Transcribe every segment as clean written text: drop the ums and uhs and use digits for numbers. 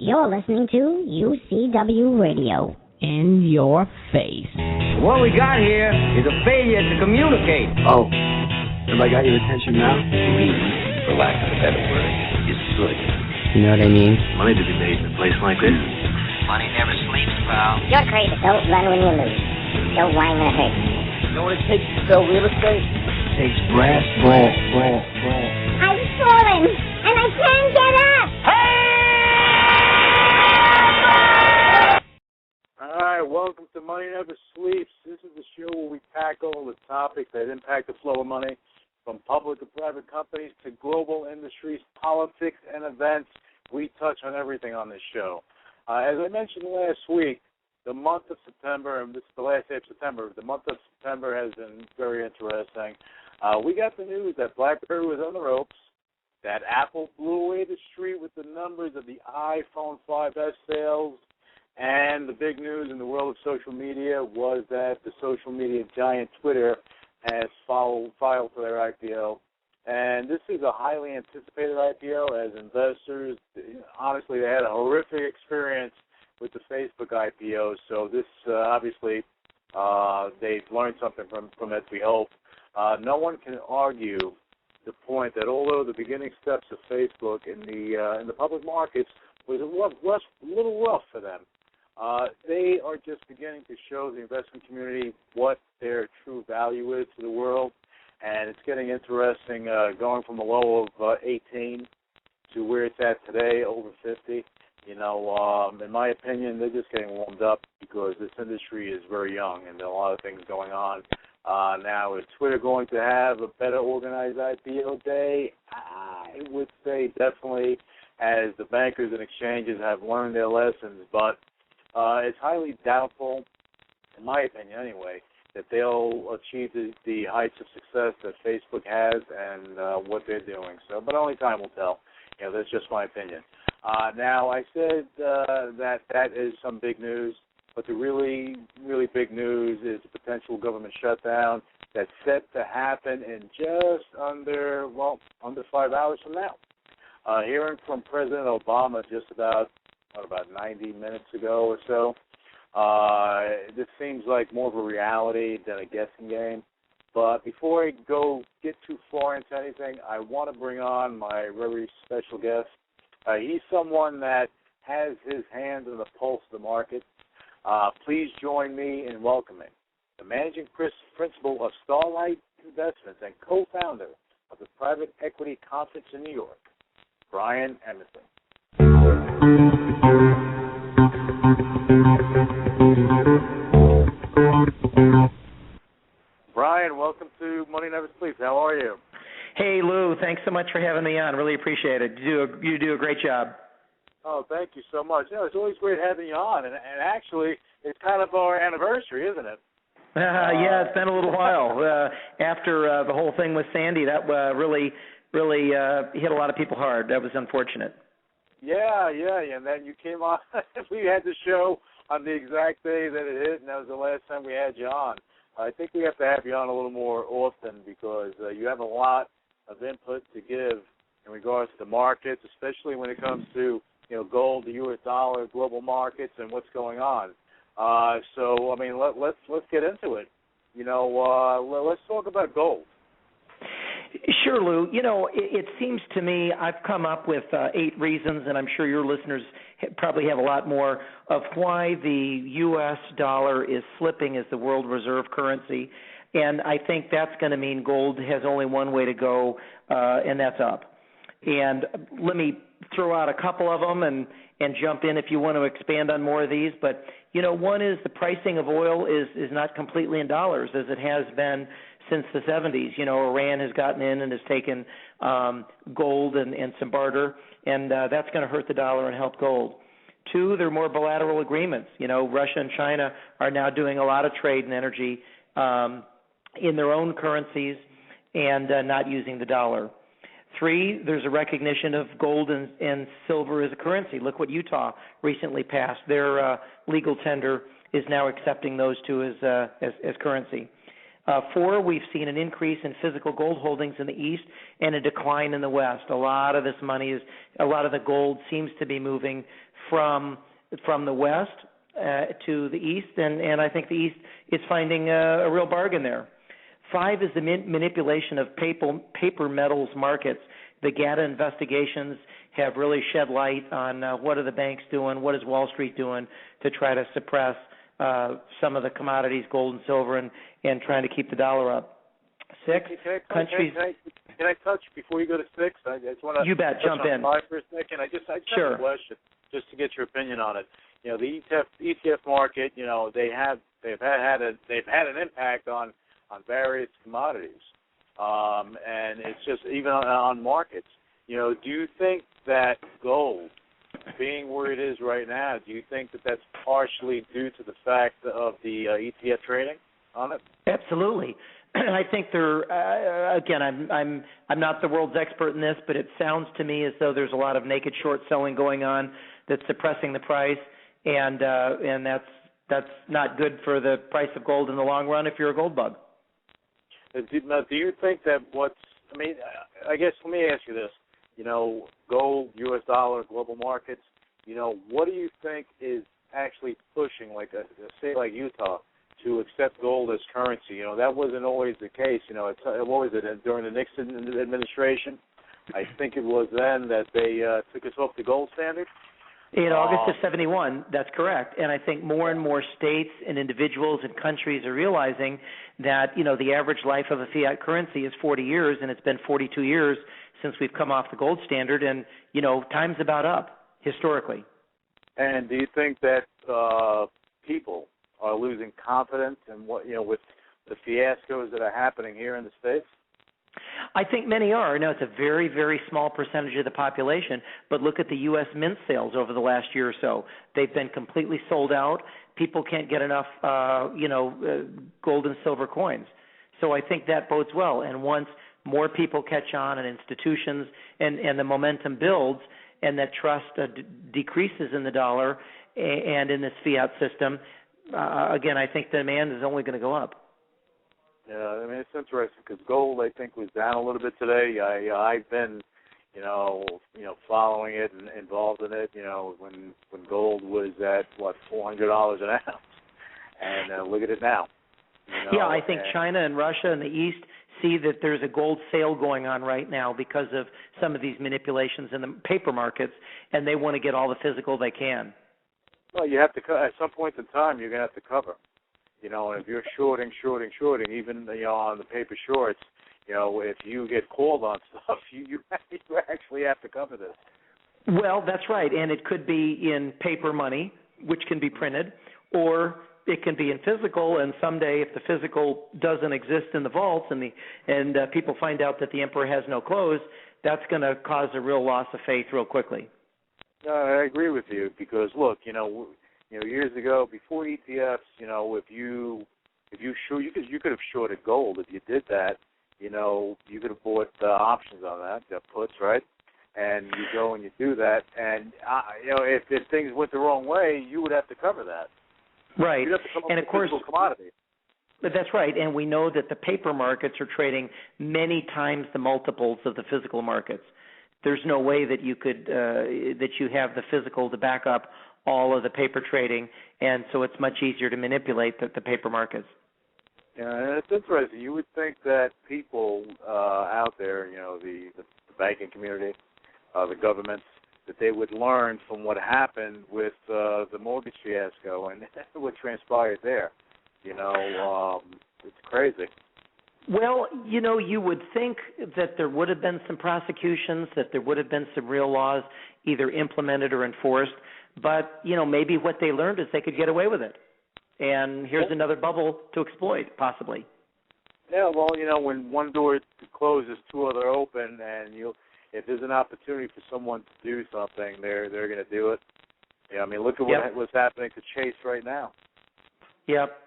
You're listening to UCW Radio. In your face. What we got here is a failure to communicate. Oh, have I got your attention now? Greed, for lack of a better word, is good. You know what I mean? Money to be made in a place like this. Money never sleeps, pal. You're crazy. Don't run when you lose. Don't whine when it hurts. You know what it takes to sell real estate? It takes brass balls. I've fallen, and I can't get up. All right, welcome to Money Never Sleeps. This is the show where we tackle the topics that impact the flow of money, from public to private companies to global industries, politics, and events. We touch on everything on this show. As I mentioned last week, the month of September, and this is the last day of September, the month of September has been very interesting. We got the news that BlackBerry was on the ropes, that Apple blew away the street with the numbers of the iPhone 5S sales, and the big news in the world of social media was that the social media giant Twitter has filed for their IPO. And this is a highly anticipated IPO as investors. Honestly, they had a horrific experience with the Facebook IPO. So this, obviously, they've learned something from it, we hope. No one can argue the point that although the beginning steps of Facebook in the public markets was a little rough for them, they are just beginning to show the investment community what their true value is to the world, and it's getting interesting going from a low of 18 to where it's at today, over 50. You know, in my opinion, they're just getting warmed up because this industry is very young and there are a lot of things going on. Now, is Twitter going to have a better organized IPO day? I would say definitely, as the bankers and exchanges have learned their lessons, but it's highly doubtful, in my opinion anyway, that they'll achieve the heights of success that Facebook has and what they're doing. So, but only time will tell. You know, that's just my opinion. Now, I said that is some big news, but the really, really big news is the potential government shutdown that's set to happen in just under 5 hours from now. Hearing from President Obama just about 90 minutes ago or so. This seems like more of a reality than a guessing game. But before I get too far into anything, I want to bring on my very special guest. He's someone that has his hand on the pulse of the market. Please join me in welcoming the managing principal of Starlight Investments and co-founder of the Private Equity Conference in New York, Brian Emerson. Brian, welcome to Money Never Sleeps. How are you? Hey, Lou. Thanks so much for having me on. Really appreciate it. You do a great job. Oh, thank you so much. You know, it's always great having you on, and actually, it's kind of our anniversary, isn't it? Yeah, it's been a little while. After the whole thing with Sandy, that really hit a lot of people hard. That was unfortunate. Yeah, and then you came on. We had the show on the exact day that it hit, and that was the last time we had you on. I think we have to have you on a little more often because you have a lot of input to give in regards to the markets, especially when it comes to gold, the U.S. dollar, global markets, and what's going on. So I mean, let's get into it. Let's talk about gold. Sure, Lou. It seems to me I've come up with 8 reasons, and I'm sure your listeners probably have a lot more, of why the U.S. dollar is slipping as the world reserve currency. And I think that's going to mean gold has only one way to go, and that's up. And let me throw out a couple of them and jump in if you want to expand on more of these. But, one is the pricing of oil is not completely in dollars as it has been since the 70s. Iran has gotten in and has taken gold and some barter, and that's going to hurt the dollar and help gold. 2, there are more bilateral agreements. Russia and China are now doing a lot of trade and energy in their own currencies and not using the dollar. 3, there's a recognition of gold and silver as a currency. Look what Utah recently passed. Their legal tender is now accepting those two as currency. 4, we've seen an increase in physical gold holdings in the East and a decline in the West. A lot of the gold seems to be moving from the West to the East, and I think the East is finding a real bargain there. 5 is the manipulation of paper metals markets. The GATA investigations have really shed light on what are the banks doing, what is Wall Street doing to try to suppress some of the commodities, gold and silver, and trying to keep the dollar up. 6, countries. Can I touch before you go to 6? I just want to. You bet. Jump in. 5 for a second. I just sure. have a question, just to get your opinion on it. You know, the ETF market. You know, they've had an impact on various commodities, and it's just even on markets. You know, do you think that gold, being where it is right now, do you think that that's partially due to the fact of the ETF trading on it? Absolutely. I think again, I'm not the world's expert in this, but it sounds to me as though there's a lot of naked short selling going on that's suppressing the price, and that's not good for the price of gold in the long run if you're a gold bug. Now, do you think that I guess let me ask you this. You know, gold, U.S. dollar, global markets, you know, what do you think is actually pushing, like a state like Utah, to accept gold as currency? You know, that wasn't always the case. You know, what was it, during the Nixon administration? I think it was then that they took us off the gold standard. In August of 71, that's correct. And I think more and more states and individuals and countries are realizing that, you know, the average life of a fiat currency is 40 years, and it's been 42 years since we've come off the gold standard, and, you know, time's about up, historically. And do you think that people are losing confidence in what, you know, with the fiascos that are happening here in the States? I think many are. Now, it's a very, very small percentage of the population, but look at the U.S. mint sales over the last year or so. They've been completely sold out. People can't get enough, gold and silver coins. So I think that bodes well. And once more people catch on and institutions and the momentum builds and that trust decreases in the dollar and in this fiat system, again, I think the demand is only going to go up. Yeah, I mean, it's interesting because gold, I think, was down a little bit today. I've been, you know, following it and involved in it. You know, when gold was at $400 an ounce, and look at it now. You know, yeah, I think China and Russia and the East see that there's a gold sale going on right now because of some of these manipulations in the paper markets, and they want to get all the physical they can. Well, you have to at some point in time, you're going to have to cover. You know, and if you're shorting, even, you know, on the paper shorts, you know, if you get called on stuff, you actually have to cover this. Well, that's right, and it could be in paper money, which can be printed, or it can be in physical, and someday if the physical doesn't exist in the vaults and people find out that the emperor has no clothes, that's going to cause a real loss of faith real quickly. I agree with you because, look, you know, years ago, before ETFs, you know, you could have shorted gold. If you did that, you know, you could have bought options on that, puts, right? And you go and you do that, and you know, if things went the wrong way, you would have to cover that. Right. You'd have to come up and with of course, commodity. But that's right, and we know that the paper markets are trading many times the multiples of the physical markets. There's no way that you could that you have the physical to back up all of the paper trading, and so it's much easier to manipulate the paper markets. Yeah, and it's interesting. You would think that people out there, you know, the banking community, the governments, that they would learn from what happened with the mortgage fiasco and what transpired there. You know, it's crazy. Well, you know, you would think that there would have been some prosecutions, that there would have been some real laws either implemented or enforced, but, you know, maybe what they learned is they could get away with it. And here's another bubble to exploit, possibly. Yeah, well, you know, when one door closes, two other open, and if there's an opportunity for someone to do something, they're going to do it. Yeah, I mean, look at what's happening to Chase right now. Yep.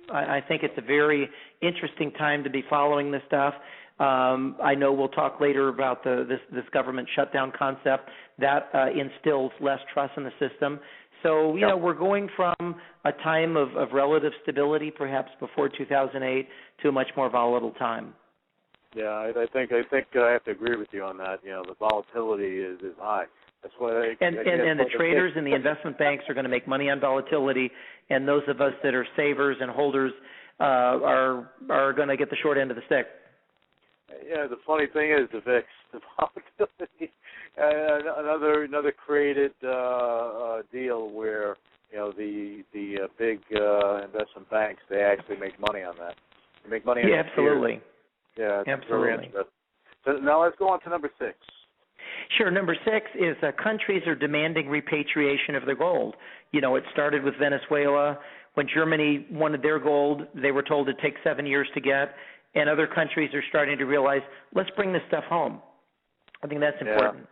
I think it's a very interesting time to be following this stuff. I know we'll talk later about this government shutdown concept that instills less trust in the system. So, we're going from a time of relative stability, perhaps before 2008, to a much more volatile time. Yeah, I think I have to agree with you on that. The volatility is high. That's why. And the traders and the investment banks are going to make money on volatility, and those of us that are savers and holders are going to get the short end of the stick. Yeah, the funny thing is the VIX, the volatility, another created deal where the big investment banks, they actually make money on that. They make money on it. Absolutely. Yeah, it's absolutely. Very interesting. So now let's go on to number 6. Sure. Number 6 is countries are demanding repatriation of their gold. It started with Venezuela. When Germany wanted their gold, they were told it'd take 7 years to get, and other countries are starting to realize, let's bring this stuff home. I think that's important.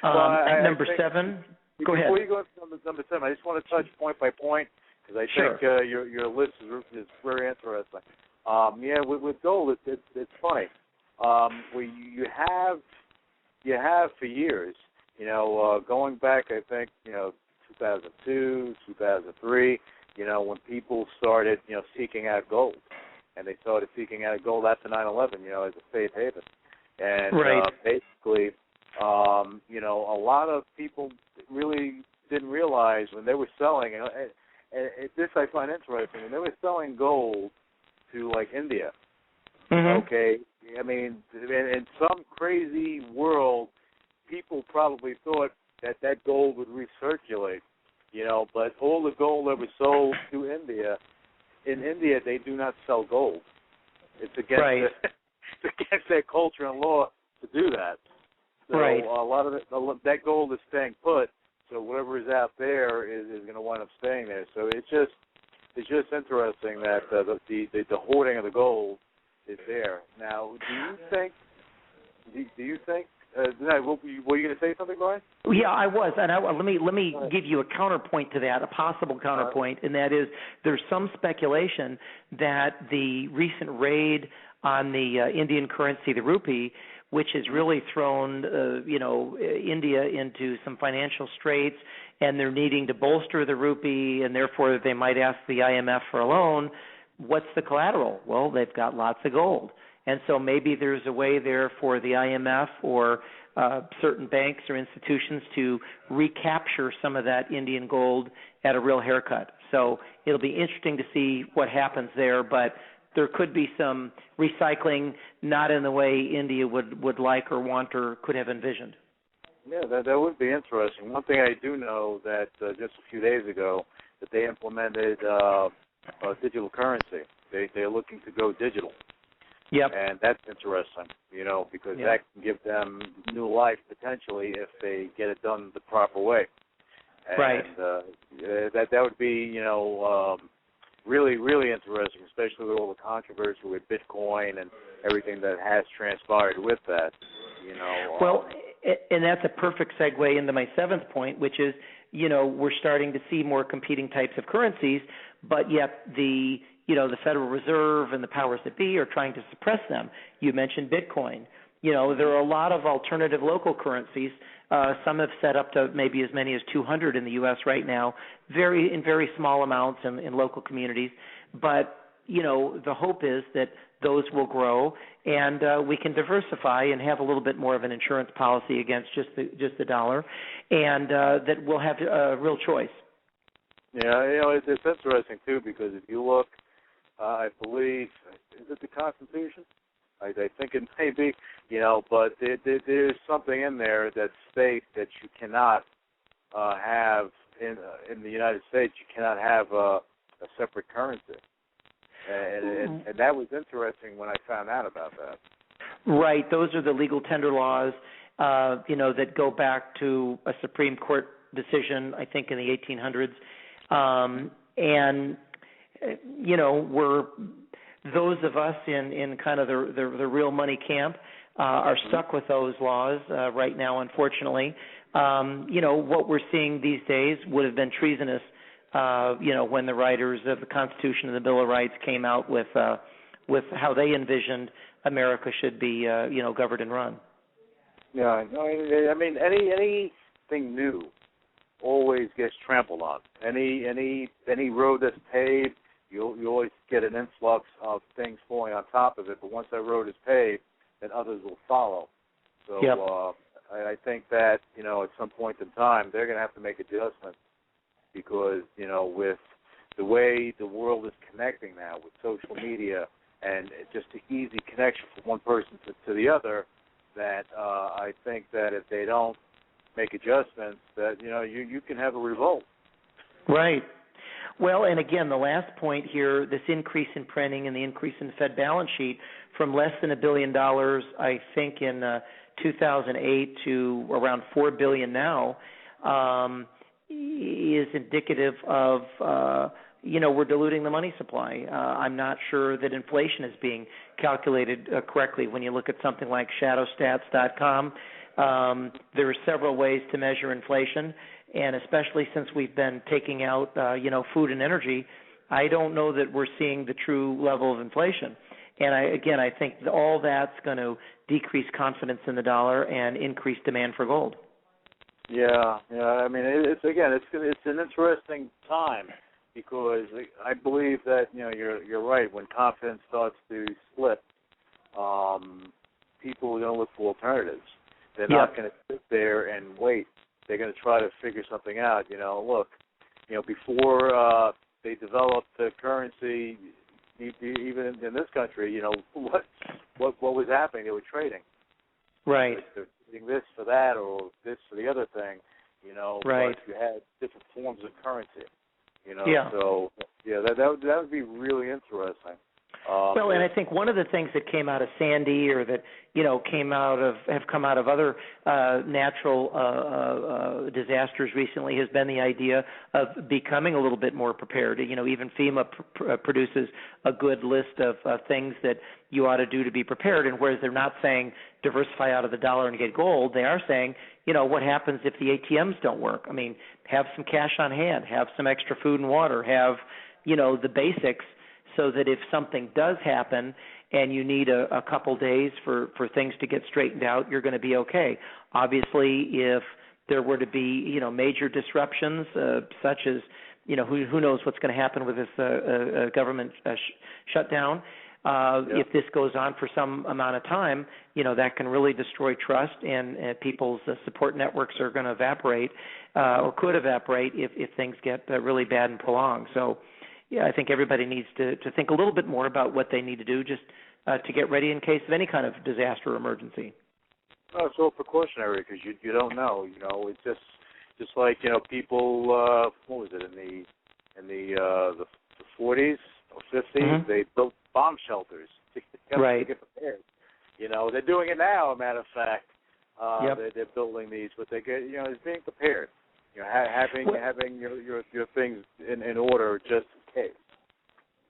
Yeah. Number 7, go ahead. Before you go to number 7, I just want to touch point by point, because I think your list is very interesting. With gold, it's funny. You have for years, going back, I think, 2002, 2003, when people started, seeking out gold, and they started seeking out gold after 9/11, as a safe haven, and basically, a lot of people really didn't realize when they were selling, and this I find interesting, when they were selling gold to like India. Mm-hmm. Okay, I mean, in some crazy world, people probably thought that gold would recirculate, but all the gold that was sold to India, in India they do not sell gold. It's against it's against their culture and law to do that. So a lot of that gold is staying put. So whatever is out there is going to wind up staying there. So it's just interesting that the hoarding of the gold is there. Now, do you think? Were you going to say something, Brian? Yeah, I was, and let me give you a counterpoint to that, a possible counterpoint, and that is there's some speculation that the recent raid on the Indian currency, the rupee, which has really thrown India into some financial straits, and they're needing to bolster the rupee, and therefore they might ask the IMF for a loan. What's the collateral? Well, they've got lots of gold. And so maybe there's a way there for the IMF or certain banks or institutions to recapture some of that Indian gold at a real haircut. So it'll be interesting to see what happens there, but there could be some recycling, not in the way India would like or want or could have envisioned. Yeah, that would be interesting. One thing I do know that just a few days ago that they implemented digital currency. They're looking to go digital. Yep. And that's interesting, because that can give them new life potentially if they get it done the proper way. And, that would be, really, really interesting, especially with all the controversy with Bitcoin and everything that has transpired with that. Well, and that's a perfect segue into my 7th point, which is, we're starting to see more competing types of currencies, but yet the Federal Reserve and the powers that be are trying to suppress them. You mentioned Bitcoin. There are a lot of alternative local currencies. Some have set up to maybe as many as 200 in the U.S. right now, in very small amounts in local communities. But, the hope is that those will grow and we can diversify and have a little bit more of an insurance policy against just the dollar, and that we'll have a real choice. Yeah, it's interesting, too, because if you look, I believe, is it the Constitution? I think it may be, but there's something in there that states that you cannot have, in the United States, you cannot have a separate currency. And that was interesting when I found out about that. Right. Those are the legal tender laws, that go back to a Supreme Court decision, I think, in the 1800s. And we're those of us in kind of the real money camp are stuck with those laws right now, unfortunately. What we're seeing these days would have been treasonous, when the writers of the Constitution and the Bill of Rights came out with how they envisioned America should be, governed and run. Yeah, no, I mean anything new always gets trampled on. Any road that's paved, you always get an influx of things falling on top of it. But once that road is paved, then others will follow. So yep. I think that at some point in time they're going to have to make adjustments because with the way the world is connecting now with social media and just the easy connection from one person to the other, that I think that if they don't make adjustments, that you can have a revolt. Right. Well, and again, the last point here, this increase in printing and the increase in the Fed balance sheet from less than $1 billion, I think, in 2008 to around $4 billion now, is indicative of we're diluting the money supply. I'm not sure that inflation is being calculated correctly. When you look at something like shadowstats.com, there are several ways to measure inflation, and especially since we've been taking out, food and energy, I don't know that we're seeing the true level of inflation. And I think all that's going to decrease confidence in the dollar and increase demand for gold. Yeah. I mean, it's an interesting time because I believe that you're right. When confidence starts to slip, people are going to look for alternatives. They're not going to sit there and wait. They're going to try to figure something out. Look, before they developed the currency, even in this country, what was happening? They were trading. Right. They're trading this for that or this for the other thing. Right. But you had different forms of currency. Yeah. So that would be really interesting. Well, and I think one of the things that came out of Sandy, or that have come out of other natural disasters recently, has been the idea of becoming a little bit more prepared. Even FEMA produces a good list of things that you ought to do to be prepared. And whereas they're not saying diversify out of the dollar and get gold, they are saying, what happens if the ATMs don't work? I mean, have some cash on hand, have some extra food and water, have the basics, so that if something does happen and you need a couple days for things to get straightened out, you're going to be okay. Obviously, if there were to be major disruptions, such as who knows what's going to happen with this government shutdown. If this goes on for some amount of time, that can really destroy trust, and people's support networks are going to evaporate or could evaporate if things get really bad and prolonged. So. Yeah, I think everybody needs to think a little bit more about what they need to do just to get ready in case of any kind of disaster or emergency. Oh, it's all precautionary because you don't know. It's just like people. What was it in the 40s or 50s? Mm-hmm. They built bomb shelters to get prepared. They're doing it now. As a matter of fact, they're building these, but they get it's being prepared. Having your things in order just in case.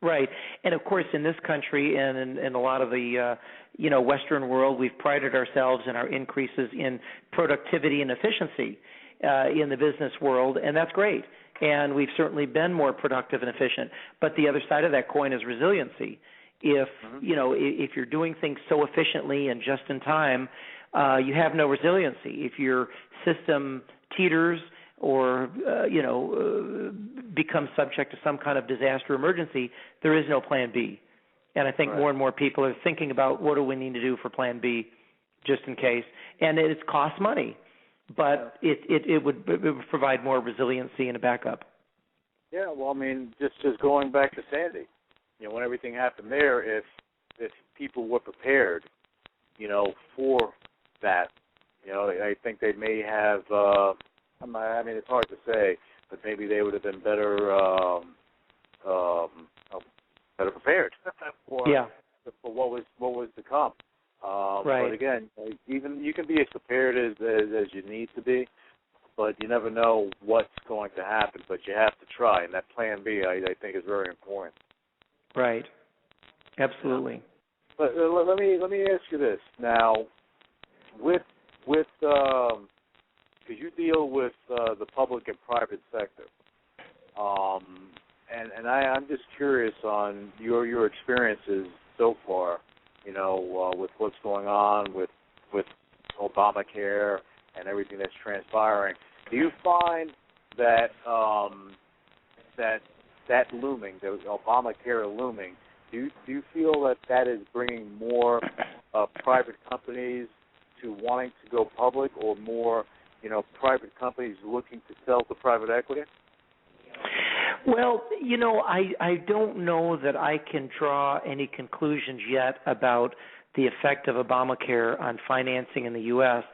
Right, and of course, in this country and in a lot of the Western world, we've prided ourselves in our increases in productivity and efficiency in the business world, and that's great. And we've certainly been more productive and efficient. But the other side of that coin is resiliency. If if you're doing things so efficiently and just in time, you have no resiliency. If your system teeters or becomes subject to some kind of disaster emergency, there is no plan B. And I think more and more people are thinking about what do we need to do for plan B just in case. And it costs money, but it would provide more resiliency and a backup. Yeah, well, I mean, just going back to Sandy, when everything happened there, if people were prepared, for that, I think they may have I mean, it's hard to say, but maybe they would have been better prepared for what was to come. But again, even you can be as prepared as you need to be, but you never know what's going to happen. But you have to try, and that plan B, I think, is very important. Right. Absolutely. But let me ask you this now, with because you deal with the public and private sector, and I'm just curious on your experiences so far with what's going on with Obamacare and everything that's transpiring. Do you find that that looming, the Obamacare looming, do you feel that is bringing more private companies to wanting to go public, or more, private companies looking to sell to private equity? Well, I don't know that I can draw any conclusions yet about the effect of Obamacare on financing in the U.S.,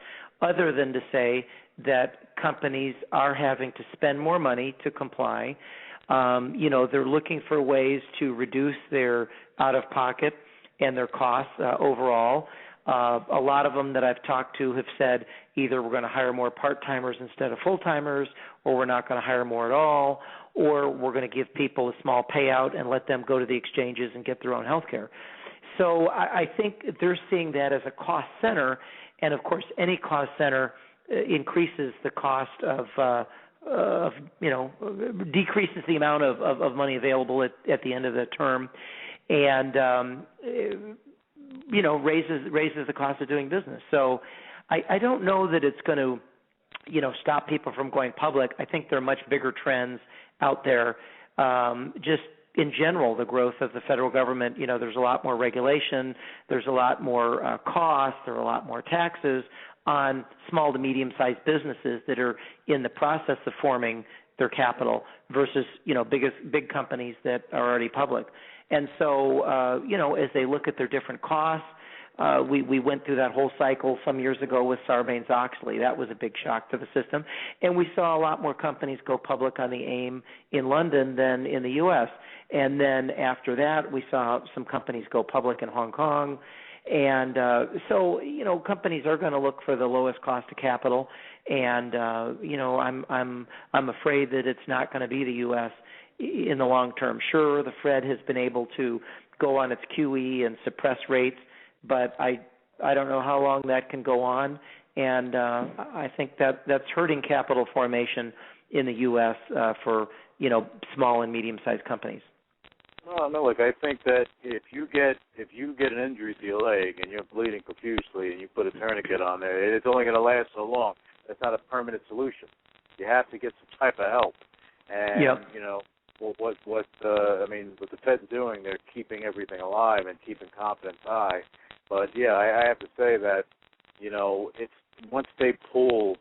other than to say that companies are having to spend more money to comply. They're looking for ways to reduce their out-of-pocket and their costs overall. A lot of them that I've talked to have said either we're going to hire more part-timers instead of full-timers, or we're not going to hire more at all, or we're going to give people a small payout and let them go to the exchanges and get their own health care. So I think they're seeing that as a cost center, and of course any cost center increases the cost decreases the amount of money available at the end of the term, and raises the cost of doing business. So I don't know that it's going to stop people from going public. I think there are much bigger trends out there. Just in general, the growth of the federal government, there's a lot more regulation, there's a lot more costs, there are a lot more taxes on small to medium-sized businesses that are in the process of forming their capital versus, big companies that are already public. And so, as they look at their different costs, we went through that whole cycle some years ago with Sarbanes-Oxley. That was a big shock to the system. And we saw a lot more companies go public on the AIM in London than in the U.S. And then after that, we saw some companies go public in Hong Kong. And so, companies are going to look for the lowest cost of capital. And, I'm afraid that it's not going to be the U.S. in the long term. Sure, the Fed has been able to go on its QE and suppress rates, but I don't know how long that can go on, and I think that's hurting capital formation in the U.S. For small and medium-sized companies. No, look, I think that if you get an injury to your leg and you're bleeding profusely and you put a tourniquet on there, it's only going to last so long. That's not a permanent solution. You have to get some type of help, and what the Fed's doing, they're keeping everything alive and keeping confidence high. But yeah, I have to say that it's once they pull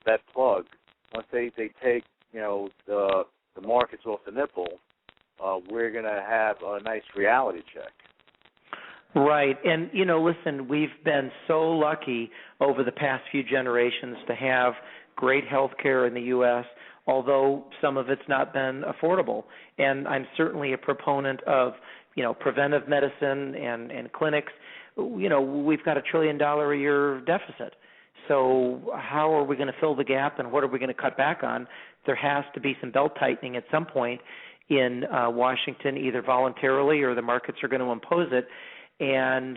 that plug, once they take the markets off the nipple, we're going to have a nice reality check. Right. And, listen, we've been so lucky over the past few generations to have great health care in the U.S., although some of it's not been affordable. And I'm certainly a proponent of, preventive medicine and clinics. We've got $1 trillion a year deficit. So how are we going to fill the gap, and what are we going to cut back on? There has to be some belt tightening at some point in Washington, either voluntarily or the markets are going to impose it. And,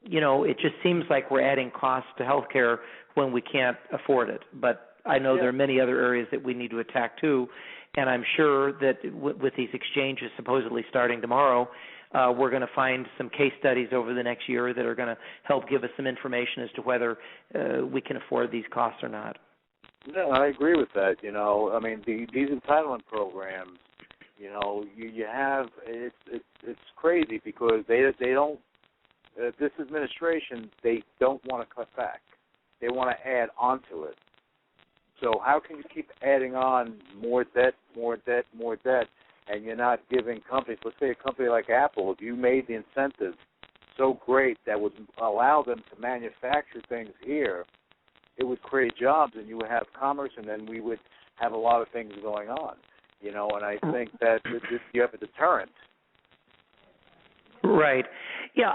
it just seems like we're adding costs to healthcare when we can't afford it. But I know there are many other areas that we need to attack too. And I'm sure that with these exchanges supposedly starting tomorrow, we're going to find some case studies over the next year that are going to help give us some information as to whether we can afford these costs or not. No, I agree with that. These entitlement programs, you have it's crazy because they don't. This administration, they don't want to cut back. They want to add onto it. So how can you keep adding on more debt, and you're not giving companies, let's say a company like Apple, if you made the incentives so great that would allow them to manufacture things here, it would create jobs and you would have commerce, and then we would have a lot of things going on, and I think that you have a deterrent. Right. Yeah,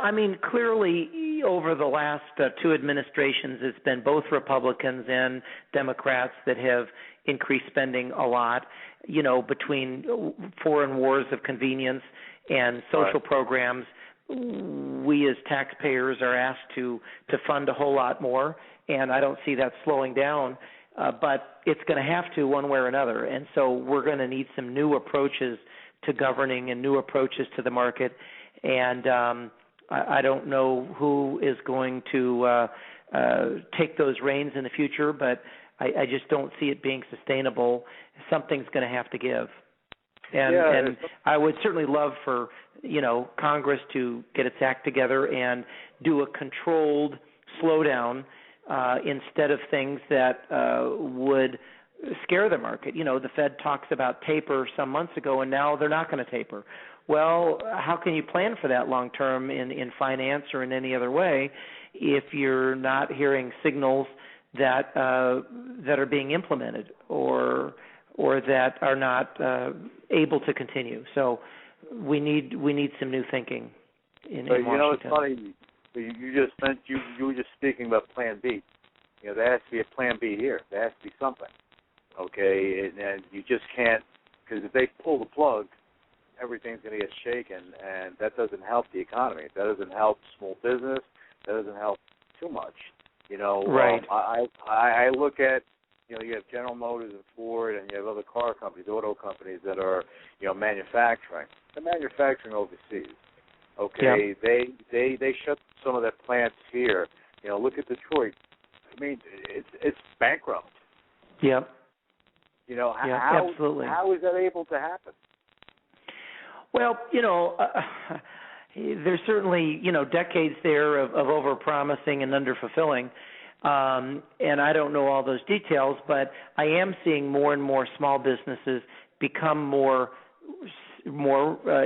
clearly over the last two administrations, it's been both Republicans and Democrats that have increased spending a lot, between foreign wars of convenience and social programs. We as taxpayers are asked to fund a whole lot more, and I don't see that slowing down, but it's going to have to one way or another. And so we're going to need some new approaches to governing and new approaches to the market. And, I don't know who is going to take those reins in the future, but I just don't see it being sustainable. Something's going to have to give. And I would certainly love for, Congress to get its act together and do a controlled slowdown instead of things that would scare the market. The Fed talks about taper some months ago, and now they're not going to taper. Well, how can you plan for that long term in finance or in any other way if you're not hearing signals that are being implemented or that are not able to continue? So we need some new thinking in Washington. It's funny. You were just speaking about Plan B. There has to be a Plan B here. There has to be something. Okay, and you just can't, because if they pull the plug, everything's going to get shaken, and that doesn't help the economy. That doesn't help small business. That doesn't help too much. Right. I look at, you have General Motors and Ford, and you have other car companies, auto companies that are, manufacturing. They're manufacturing overseas. Okay, yeah. They shut some of their plants here. Look at Detroit. I mean, it's bankrupt. Yep. Absolutely. How is that able to happen? Well, there's certainly, decades there of overpromising and underfulfilling. And I don't know all those details, but I am seeing more and more small businesses become more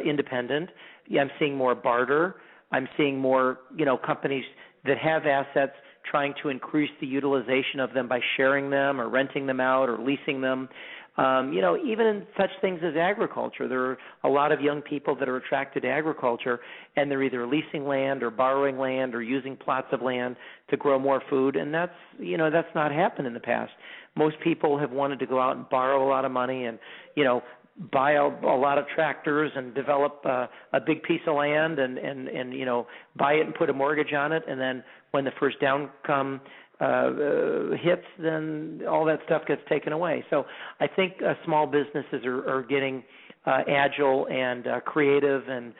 independent. I'm seeing more barter. I'm seeing more, companies that have assets trying to increase the utilization of them by sharing them or renting them out or leasing them. Even in such things as agriculture, there are a lot of young people that are attracted to agriculture, and they're either leasing land or borrowing land or using plots of land to grow more food, and that's not happened in the past. Most people have wanted to go out and borrow a lot of money and, buy a lot of tractors and develop a big piece of land and buy it and put a mortgage on it, and then when the first downcome hits, then all that stuff gets taken away. So I think small businesses are getting agile and creative and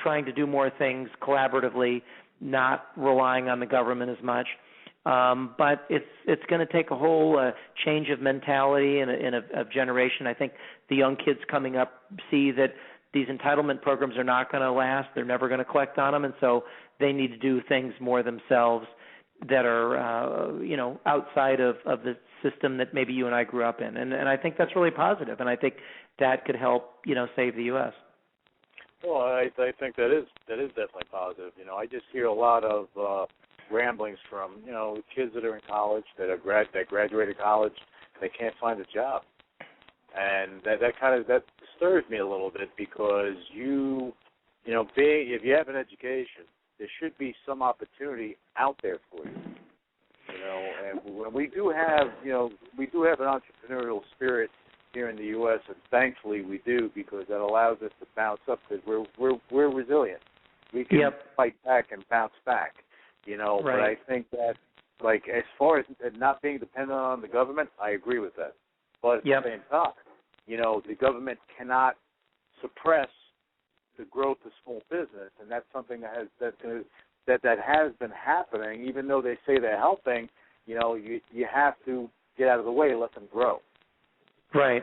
trying to do more things collaboratively, not relying on the government as much. But it's going to take a whole change of mentality and of generation. I think the young kids coming up see that these entitlement programs are not going to last. They're never going to collect on them, and so they need to do things more themselves that are, outside of the system that maybe you and I grew up in. And I think that's really positive, and I think that could help, save the U.S. Well, I think that is definitely positive. I just hear a lot of ramblings from, kids that are in college, that graduated college, they can't find a job. And that disturbs me a little bit because if you have an education, there should be some opportunity out there for you. And we do have an entrepreneurial spirit here in the U.S., and thankfully we do, because that allows us to bounce up, because we're resilient. We can fight back and bounce back. Right. But I think that, as far as not being dependent on the government, I agree with that. But at the same time, the government cannot suppress the growth of small business, and that's something that has been happening. Even though they say they're helping, you have to get out of the way and let them grow. Right.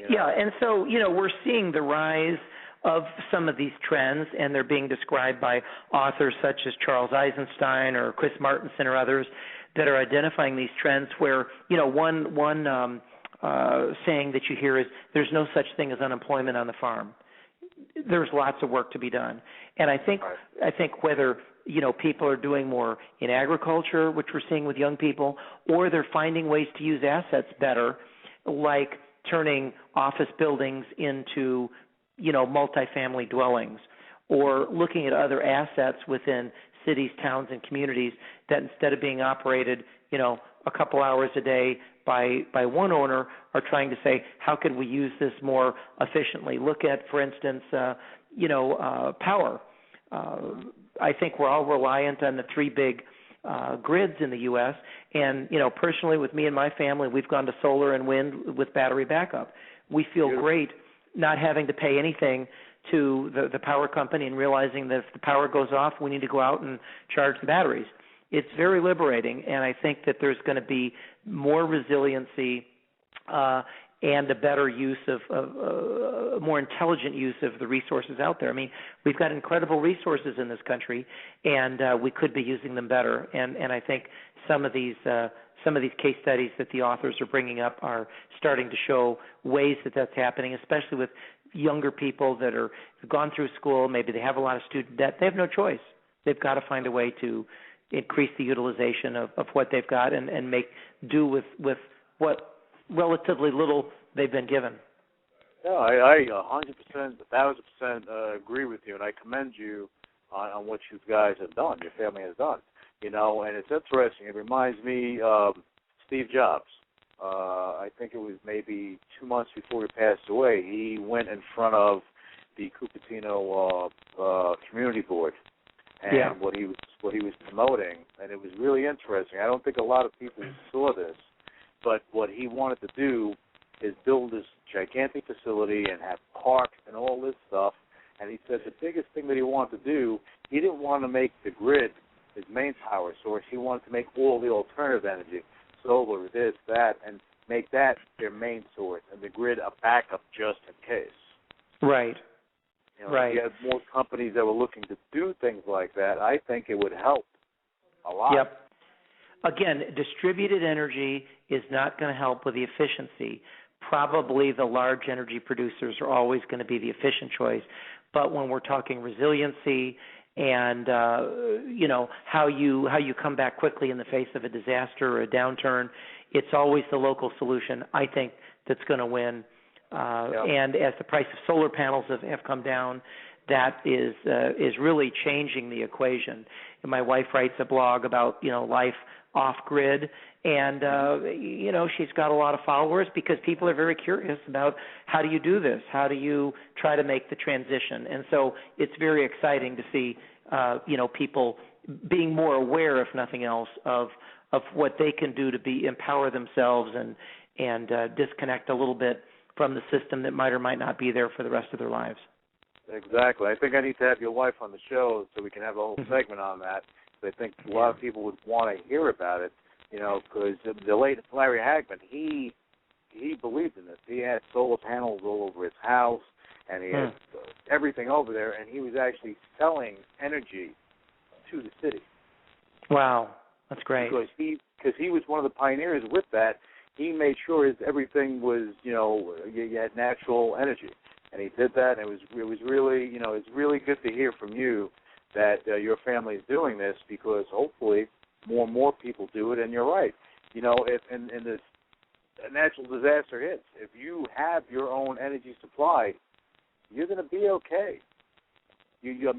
Yeah, and so we're seeing the rise of some of these trends, and they're being described by authors such as Charles Eisenstein or Chris Martenson or others that are identifying these trends where, one saying that you hear is there's no such thing as unemployment on the farm. There's lots of work to be done. And I think whether, people are doing more in agriculture, which we're seeing with young people, or they're finding ways to use assets better, like turning office buildings into multifamily dwellings, or looking at other assets within cities, towns, and communities that instead of being operated, a couple hours a day by one owner, are trying to say, how could we use this more efficiently? Look at, for instance, power. I think we're all reliant on the three big grids in the U.S., and, personally with me and my family, we've gone to solar and wind with battery backup. We feel great not having to pay anything to the power company and realizing that if the power goes off, we need to go out and charge the batteries. It's very liberating, and I think that there's going to be more resiliency and a better use of more intelligent use of the resources out there. I mean, we've got incredible resources in this country, and we could be using them better. And I think some of these case studies that the authors are bringing up are starting to show ways that that's happening, especially with younger people that have gone through school. Maybe they have a lot of student debt. They have no choice. They've got to find a way to increase the utilization of what they've got and make do with what relatively little they've been given. No, I 100%, 1,000% agree with you, and I commend you on what you guys have done, your family has done. And it's interesting. It reminds me of Steve Jobs. I think it was maybe 2 months before he passed away. He went in front of the Cupertino Community Board, and what he was promoting, and it was really interesting. I don't think a lot of people saw this, but what he wanted to do is build this gigantic facility and have parks and all this stuff. And he said the biggest thing that he wanted to do, he didn't want to make the grid his main power source. He wanted to make all the alternative energy, solar, this, that, and make that their main source, and the grid a backup just in case. Right. If you had more companies that were looking to do things like that, I think it would help a lot. Yep. Again, distributed energy is not going to help with the efficiency. Probably the large energy producers are always going to be the efficient choice. But when we're talking resiliency and how you come back quickly in the face of a disaster or a downturn, it's always the local solution, I think, that's going to win. And as the price of solar panels have come down, that is really changing the equation. And my wife writes a blog about life off grid, and she's got a lot of followers because people are very curious about how do you do this, how do you try to make the transition, and so it's very exciting to see people being more aware, if nothing else, of what they can do to empower themselves and disconnect a little bit from the system that might or might not be there for the rest of their lives. Exactly. I think I need to have your wife on the show so we can have a whole segment on that. I think a lot of people would want to hear about it, because the late Larry Hagman, he believed in this. He had solar panels all over his house, and he had everything over there, and he was actually selling energy to the city. Wow, that's great. Because he was one of the pioneers with that. He made sure everything was, you had natural energy, and he did that. And it was really, it's really good to hear from you that your family is doing this, because hopefully more and more people do it. And you're right. If in this natural disaster hits, if you have your own energy supply, you're going to be okay.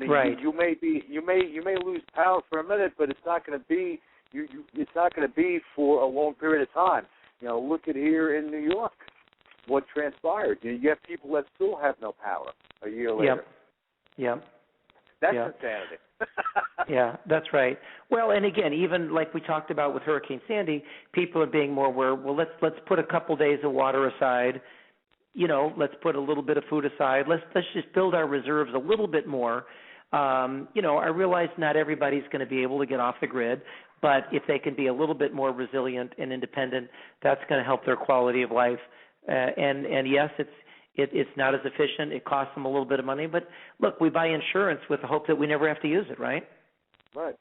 Right. You may lose power for a minute, but it's not going to be it's not going to be for a long period of time. Look at here in New York, what transpired. You have people that still have no power a year later. Yep. That's insanity. Yeah, that's right. Well, and again, even like we talked about with Hurricane Sandy, people are being more aware. Well, let's put a couple days of water aside. Let's put a little bit of food aside. Let's just build our reserves a little bit more. I realize not everybody's going to be able to get off the grid, but if they can be a little bit more resilient and independent, that's going to help their quality of life. And yes, it's not as efficient. It costs them a little bit of money, but look, we buy insurance with the hope that we never have to use it, right? Right.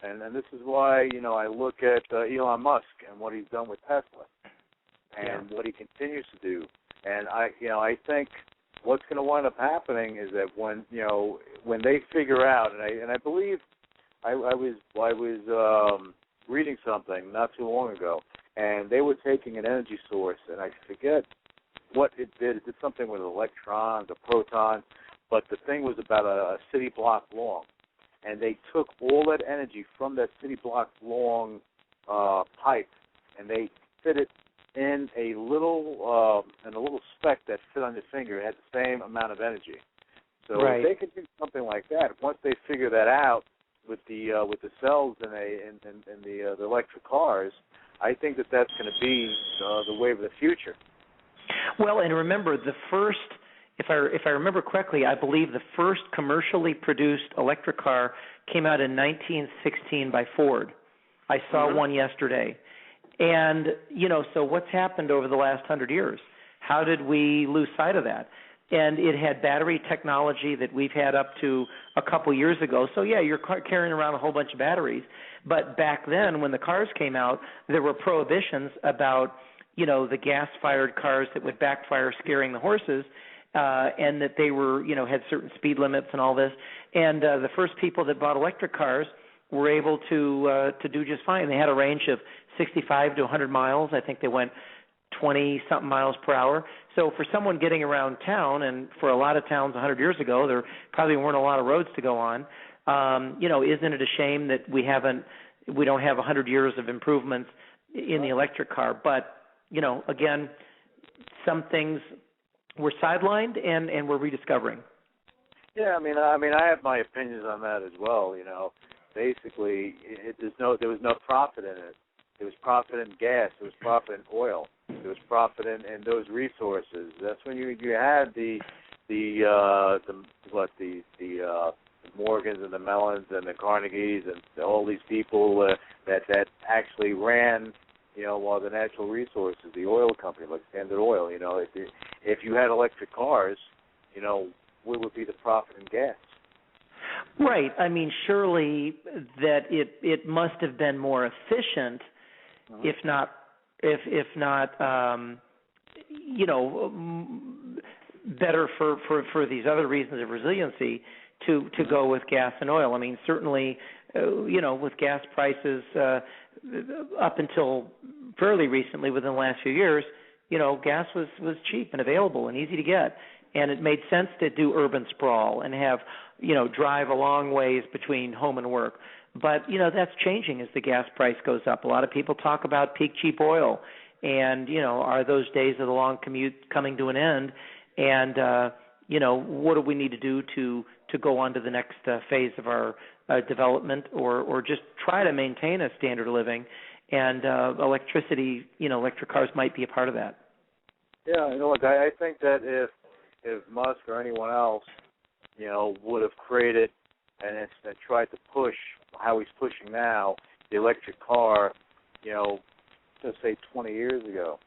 And this is why I look at Elon Musk and what he's done with Tesla, and what he continues to do. And I think what's going to wind up happening is that when they figure out, and I believe I was reading something not too long ago, and they were taking an energy source, and I forget what it did. It did something with electrons, a proton, but the thing was about a city block long, and they took all that energy from that city block long pipe, and they fit it in a little speck that fit on your finger. It had the same amount of energy. So if they could do something like that, once they figure that out with the cells in the electric cars, I think that's going to be the wave of the future. Well, and remember, the first if I remember correctly, I believe the first commercially produced electric car came out in 1916 by Ford. I saw one yesterday. And, so what's happened over the last 100 years? How did we lose sight of that? And it had battery technology that we've had up to a couple years ago. So, yeah, you're carrying around a whole bunch of batteries. But back then, when the cars came out, there were prohibitions about, the gas-fired cars that would backfire, scaring the horses, and that they were, had certain speed limits and all this. And the first people that bought electric cars were able to do just fine. They had a range of 65 to 100 miles. I think they went 20-something miles per hour. So for someone getting around town, and for a lot of towns 100 years ago, there probably weren't a lot of roads to go on. Isn't it a shame that we don't have 100 years of improvements in the electric car? But, again, some things were sidelined and we're rediscovering. Yeah, I have my opinions on that as well. Basically, there was no profit in it. There was profit in gas. There was profit in oil. There was profit in those resources. That's when you had the Morgans and the Mellons and the Carnegies and all these people that actually ran, while the natural resources, the oil company like Standard Oil. If you had electric cars, what would be the profit in gas? Right. Surely that it must have been more efficient, if not, better for these other reasons of resiliency to go with gas and oil. Certainly, with gas prices up until fairly recently, within the last few years, gas was cheap and available and easy to get. And it made sense to do urban sprawl and have, drive a long ways between home and work. But, that's changing as the gas price goes up. A lot of people talk about peak cheap oil and, are those days of the long commute coming to an end? And, what do we need to do to go on to the next phase of our development or just try to maintain a standard of living? And electricity, electric cars might be a part of that. Yeah, I think that if Musk or anyone else, would have created and tried to push how he's pushing now, the electric car, let's say 20 years ago,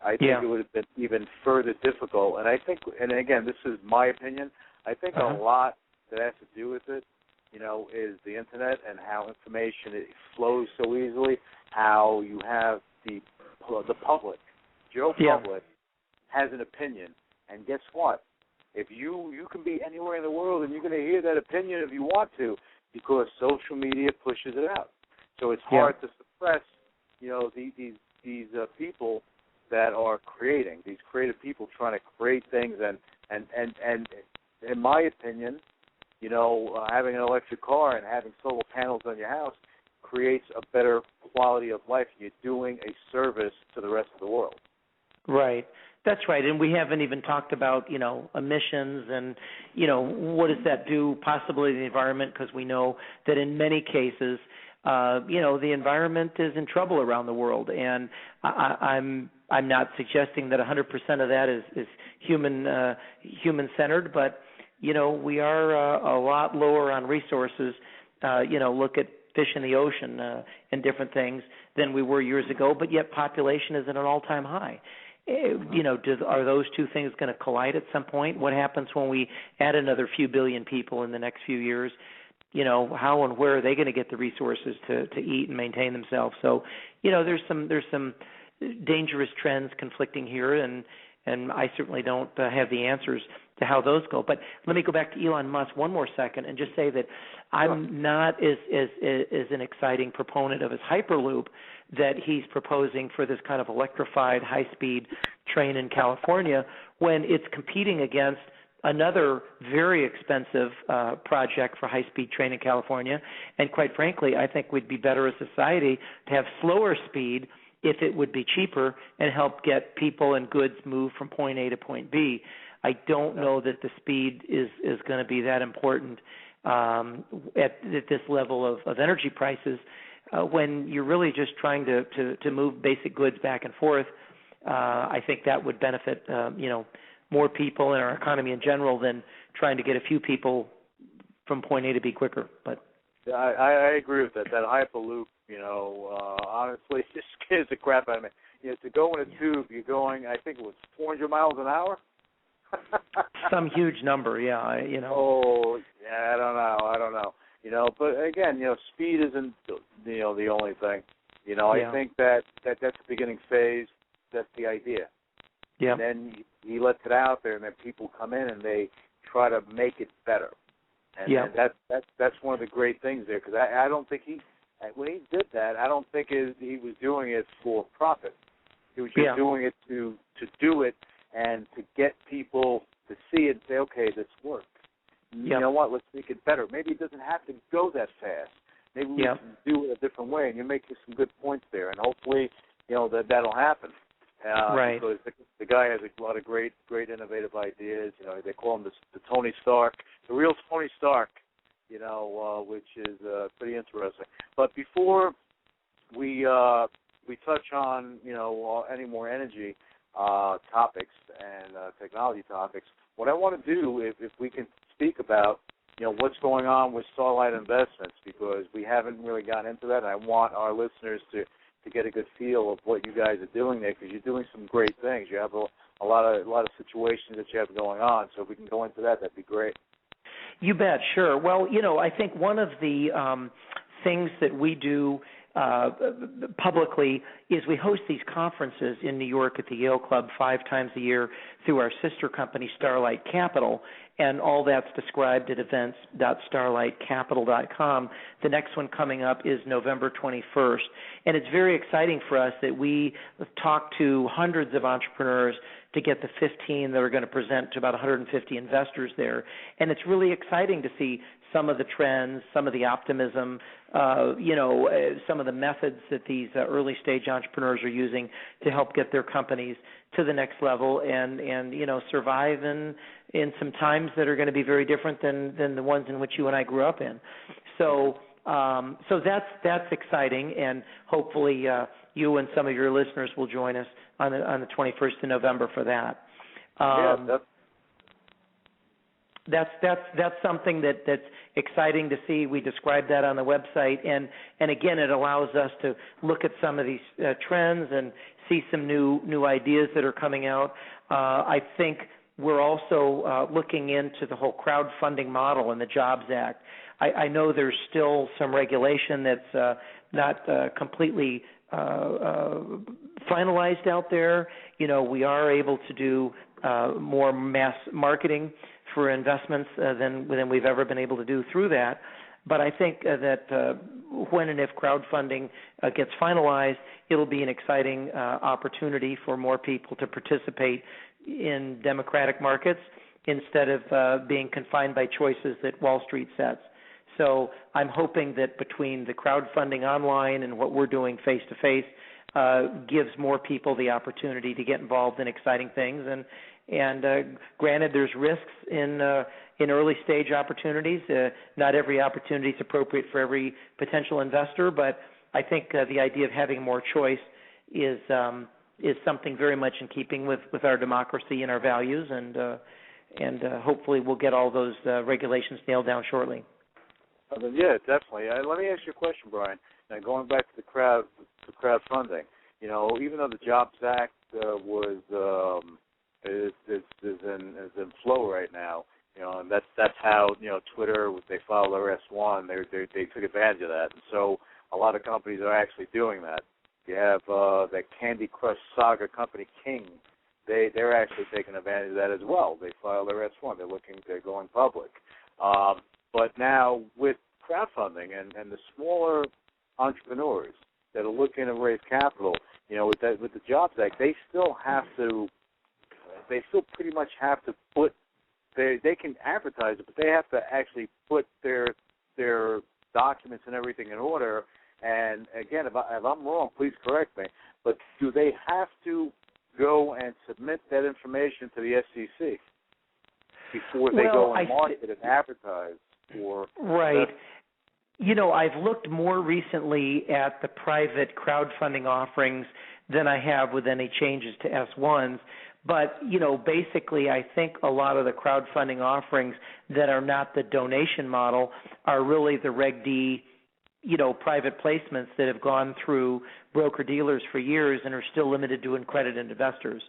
I think it would have been even further difficult. And I think, and again, this is my opinion, I think a lot that has to do with it, is the internet and how information flows so easily, how you have the public, Joe Public, has an opinion. And guess what? If you can be anywhere in the world and you're going to hear that opinion if you want to, because social media pushes it out. So it's hard to suppress, these people that are creating, these creative people trying to create things. And in my opinion, having an electric car and having solar panels on your house creates a better quality of life. You're doing a service to the rest of the world. Right. That's right. And we haven't even talked about, emissions and, what does that do possibly to the environment, because we know that in many cases, the environment is in trouble around the world. And I'm not suggesting that 100% of that is human-centered, but, we are a lot lower on resources, look at fish in the ocean and different things than we were years ago, but yet population is at an all-time high. Are those two things going to collide at some point? What happens when we add another few billion people in the next few years? How and where are they going to get the resources to eat and maintain themselves? So, there's some dangerous trends conflicting here, and I certainly don't have the answers to how those go. But let me go back to Elon Musk one more second and just say that I'm not as an exciting proponent of his Hyperloop that he's proposing for this kind of electrified high-speed train in California, when it's competing against another very expensive project for high-speed train in California. And quite frankly, I think we'd be better as a society to have slower speed if it would be cheaper and help get people and goods moved from point A to point B. I don't know that the speed is going to be that important at this level of energy prices. When you're really just trying to move basic goods back and forth, I think that would benefit, more people in our economy in general than trying to get a few people from point A to B quicker. But I agree with that. That Hyperloop, honestly, just scares the crap out of me. To go in a tube, you're going, I think it was 400 miles an hour. Some huge number, yeah. Oh, yeah, I don't know. But again, speed isn't the only thing. I think that's the beginning phase. That's the idea. Yeah. And then he lets it out there, and then people come in and they try to make it better. And that's one of the great things there, because I don't think when he did that, I don't think he was doing it for profit. He was just doing it to do it and to get people to see it and say, okay, this works. You know what? Let's make it better. Maybe it doesn't have to go that fast. Maybe we can do it a different way. And you're making some good points there, and hopefully, that'll happen. Right. Because the guy has a lot of great innovative ideas. They call him the Tony Stark, the real Tony Stark. Which is pretty interesting. But before we touch on any more energy topics and technology topics, what I want to do, if we can speak about what's going on with Starlight Investments, because we haven't really gotten into that, and I want our listeners to get a good feel of what you guys are doing there, because you're doing some great things. You have a lot of situations that you have going on. So if we can go into that, that'd be great. You bet, sure. Well, I think one of the things that we do publicly is we host these conferences in New York at the Yale Club 5 times a year through our sister company, Starlight Capital, and all that's described at events.starlightcapital.com. The next one coming up is November 21st, and it's very exciting for us that we talk to hundreds of entrepreneurs to get the 15 that are going to present to about 150 investors there. And it's really exciting to see some of the trends, some of the optimism, some of the methods that these early-stage entrepreneurs are using to help get their companies to the next level and survive in some times that are going to be very different than the ones in which you and I grew up in. So that's exciting, and hopefully you and some of your listeners will join us on the 21st of November for that. That's something that's exciting to see. We describe that on the website, and again, it allows us to look at some of these trends and see some new ideas that are coming out. I think we're also looking into the whole crowdfunding model and the Jobs Act. I know there's still some regulation that's not completely finalized out there. We are able to do more mass marketing for investments than we've ever been able to do through that. But I think that when and if crowdfunding gets finalized, it'll be an exciting opportunity for more people to participate in democratic markets instead of being confined by choices that Wall Street sets. So I'm hoping that between the crowdfunding online and what we're doing face-to-face gives more people the opportunity to get involved in exciting things. And granted, there's risks in early-stage opportunities. Not every opportunity is appropriate for every potential investor, but I think the idea of having more choice is something very much in keeping with our democracy and our values, and hopefully we'll get all those regulations nailed down shortly. Yeah, definitely. Let me ask you a question, Brian. Now, going back to crowdfunding, even though the Jobs Act is in flow right now, and that's how Twitter, they filed their S1, they took advantage of that, and so a lot of companies are actually doing that. You have that Candy Crush Saga company, King. They're actually taking advantage of that as well. They filed their S1. They're going public. But now with crowdfunding and the smaller entrepreneurs that are looking to raise capital, with the Jobs Act, they still pretty much have to put they can advertise it, but they have to actually put their documents and everything in order. And again, if I'm wrong, please correct me. But do they have to go and submit that information to the SEC before they go and market and advertise? Right. I've looked more recently at the private crowdfunding offerings than I have with any changes to S1s. But, basically I think a lot of the crowdfunding offerings that are not the donation model are really the Reg D, private placements that have gone through broker-dealers for years and are still limited to accredited investors.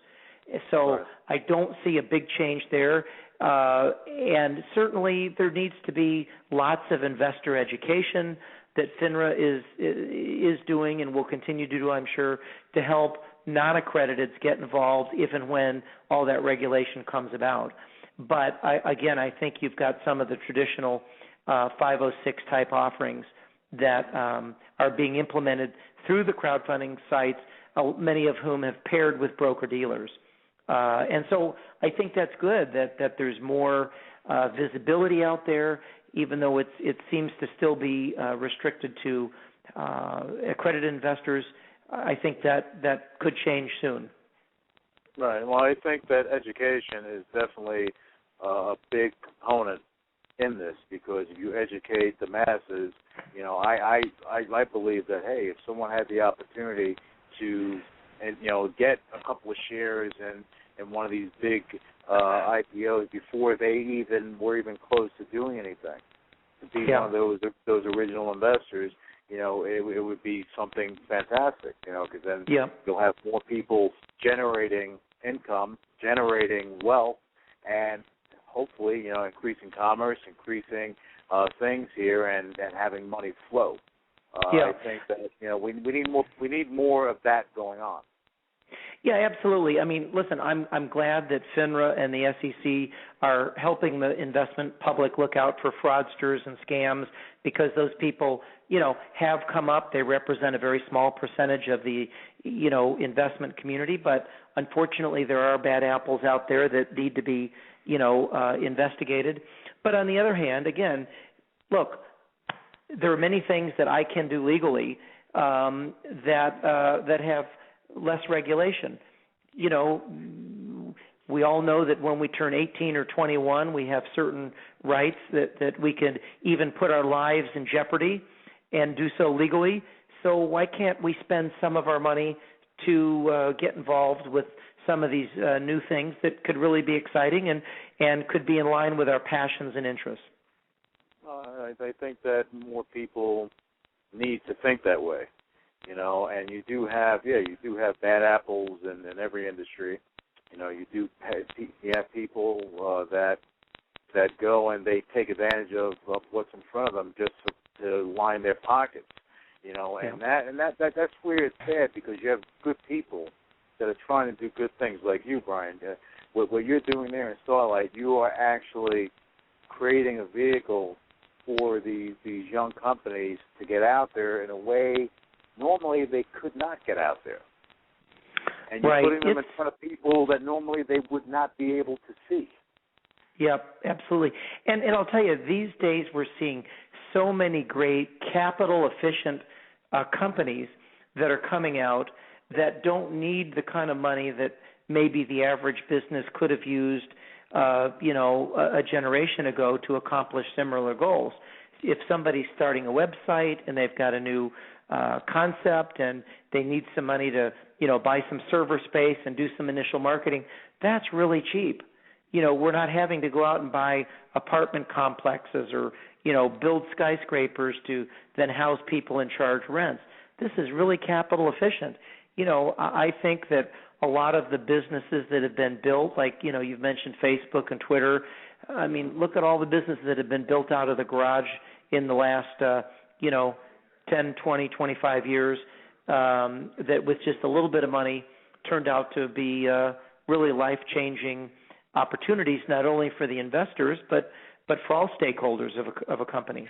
So Right. I don't see a big change there. And certainly there needs to be lots of investor education that FINRA is doing and will continue to do, I'm sure, to help non-accrediteds get involved if and when all that regulation comes about. But I think you've got some of the traditional 506 type offerings that are being implemented through the crowdfunding sites, many of whom have paired with broker-dealers. And so I think that's good that there's more visibility out there, even though it seems to still be restricted to accredited investors. I think that could change soon. Right. Well, I think that education is definitely a big component in this, because if you educate the masses, I believe that, hey, if someone had the opportunity to, get a couple of shares in one of these big IPOs before they were close to doing anything, to be one of those original investors, it would be something fantastic, because then you'll have more people generating income, generating wealth, and hopefully, increasing commerce, increasing things here, and having money flow. I think that we need more of that going on. Yeah, absolutely. I mean, listen, I'm glad that FINRA and the SEC are helping the investment public look out for fraudsters and scams, because those people, have come up. They represent a very small percentage of the, investment community, but unfortunately there are bad apples out there that need to be, investigated. But on the other hand, again, look, there are many things that I can do legally that have less regulation. We all know that when we turn 18 or 21, we have certain rights that we could even put our lives in jeopardy and do so legally. So why can't we spend some of our money to get involved with some of these new things that could really be exciting and could be in line with our passions and interests? I think that more people need to think that way. And you do have bad apples in every industry. You have people that go and they take advantage of what's in front of them just to line their pockets. And that's where it's sad, because you have good people that are trying to do good things, like you, Brian. What you're doing there in Starlight, you are actually creating a vehicle for these young companies to get out there in a way normally they could not get out there. And you're putting them in front of people that normally they would not be able to see. Yep, absolutely. And I'll tell you, these days we're seeing so many great capital-efficient companies that are coming out that don't need the kind of money that maybe the average business could have used, a generation ago to accomplish similar goals. If somebody's starting a website and they've got a new concept and they need some money to, buy some server space and do some initial marketing, that's really cheap. We're not having to go out and buy apartment complexes or, build skyscrapers to then house people and charge rents. This is really capital efficient. I think that a lot of the businesses that have been built, like, you've mentioned Facebook and Twitter. I mean, look at all the businesses that have been built out of the garage in the last, 10, 20, 25 years, that with just a little bit of money turned out to be really life-changing opportunities, not only for the investors, but for all stakeholders of a company.